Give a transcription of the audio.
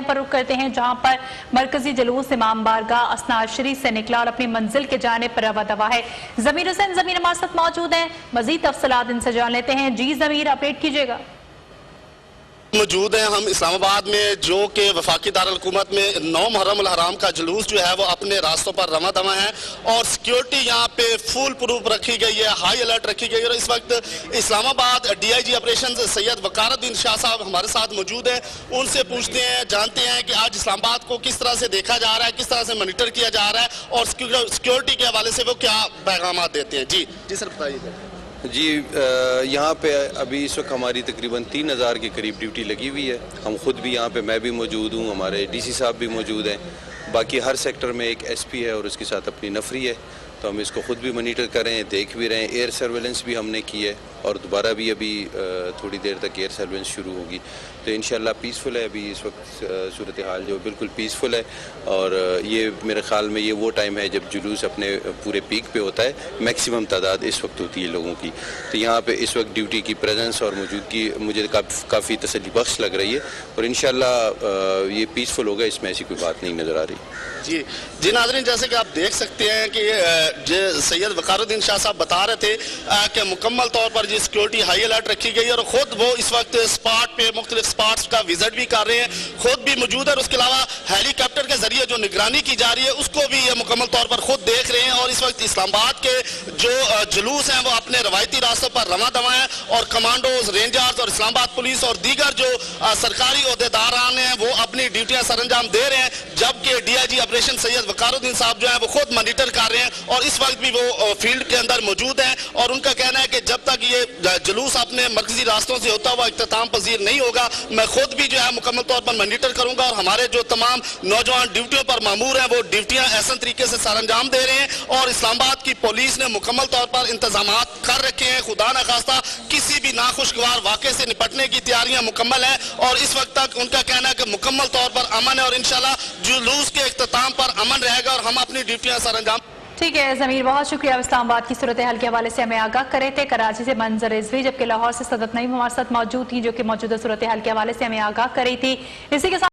पर रुख करते हैं, जहां पर मरकजी जुलूस इमाम बारगाह असनाशरी से निकला और अपनी मंजिल के जाने पर रवा दवा है। जमीर हुसैन जमीर हमारे साथ मौजूद हैं, मजीद तफसीलात इनसे जान लेते हैं। जी जमीर, अपडेट कीजिएगा। मौजूद हैं हम इस्लामाबाद में, जो कि वफाकी दारुल-हुकूमत में 9 मुहर्रम उल हराम का जुलूस जो है वो अपने रास्तों पर रवा दवा है और सिक्योरिटी यहाँ पे फुल प्रूफ रखी गई है, हाई अलर्ट रखी गई है। और इस वक्त इस्लामाबाद DIG ऑपरेशन सैयद वकारुद्दीन शाह साहब हमारे साथ मौजूद हैं। उनसे पूछते हैं, जानते हैं कि आज इस्लामाबाद को किस तरह से देखा जा रहा है, किस तरह से मॉनिटर किया जा रहा है और सिक्योरिटी के हवाले से वो क्या पैगाम देते हैं। जी सर बताइए। जी, यहाँ पे अभी इस वक्त हमारी तकरीबन 3000 के करीब ड्यूटी लगी हुई है। हम खुद भी यहाँ पे, मैं भी मौजूद हूँ, हमारे DC साहब भी मौजूद हैं। बाकी हर सेक्टर में एक SP है और उसके साथ अपनी नफरी है, तो हम इसको खुद भी मॉनिटर कर रहे हैं, देख भी रहे हैं। एयर सर्वेलेंस भी हमने की है और दोबारा भी अभी थोड़ी देर तक एयर सर्वेलेंस शुरू होगी, तो इंशाल्लाह पीसफुल है। अभी इस वक्त सूरत हाल जो बिल्कुल पीसफुल है और ये मेरे ख्याल में ये वो टाइम है जब जुलूस अपने पूरे पीक पे होता है, मैक्सिमम तादाद इस वक्त होती है लोगों की। तो यहाँ पे इस वक्त ड्यूटी की प्रेजेंस और मौजूदगी मुझे काफ़ी तसल्ली बख्श लग रही है और इंशाल्लाह ये पीसफुल होगा, इसमें ऐसी कोई बात नहीं नज़र आ रही। जी नाज़रीन, जैसे कि आप देख सकते हैं कि सैयद वकारुद्दीन शाह साहब बता रहे थे कि मुकम्मल तौर पर जी सिक्योरिटी हाई अलर्ट रखी गई है और ख़ुद वो इस वक्त स्पॉट पे मुख्तलिफ स्पॉट्स का विजिट भी कर रहे हैं, खुद भी मौजूद है और उसके अलावा हेलीकॉप्टर के जरिए जो निगरानी की जा रही है उसको भी ये मुकम्मल तौर पर खुद देख रहे हैं। और इस वक्त इस्लामाबाद के जो जुलूस हैं वो अपने रवायती रास्तों पर रवा दवा है और कमांडोज, रेंजर्स और इस्लामाबाद पुलिस और दीगर जो सरकारी अहदेदारान हैं वो अपनी ड्यूटियां सर अंजाम दे रहे हैं, जबकि DIG ऑपरेशन सैयद वकारुद्दीन साहब जो है वो खुद मॉनिटर कर रहे हैं और इस वक्त भी वो फील्ड के अंदर मौजूद हैं। और उनका कहना है कि जब तक ये जुलूस अपने मरकजी रास्तों से होता हुआ इख्तिताम पजीर नहीं होगा, मैं खुद भी जो है मुकम्मल तौर पर मॉनिटर करूंगा और हमारे जो तमाम नौजवान ड्यूटियों पर मामूर हैं वो ड्यूटियां ऐसे तरीके से सर अंजाम दे रहे हैं। और इस्लामाबाद की पुलिस ने मुकम्मल तौर पर इंतजाम कर रखे हैं, खुदा न खास्ता किसी भी नाखुशगवार वाक़े से निपटने की तैयारियां मुकम्मल हैं और इस वक्त तक उनका कहना है कि मुकम्मल तौर पर अमन है और इंशाल्लाह जुलूस के इख्तिताम पर अमन रहेगा और हम अपनी ड्यूटियां सर अंजाम। ठीक है जमीर, बहुत शुक्रिया। इस्लामाबाद की सूरत हाल के हवाले से हमें आगाह करे थे। कराची से मंजर रिजवी, जबकि लाहौर से सदत नईम हमारे साथ मौजूद थी, जो कि मौजूदा सूरत हाल के हवाले से हमें आगाह करी थी। इसी के साथ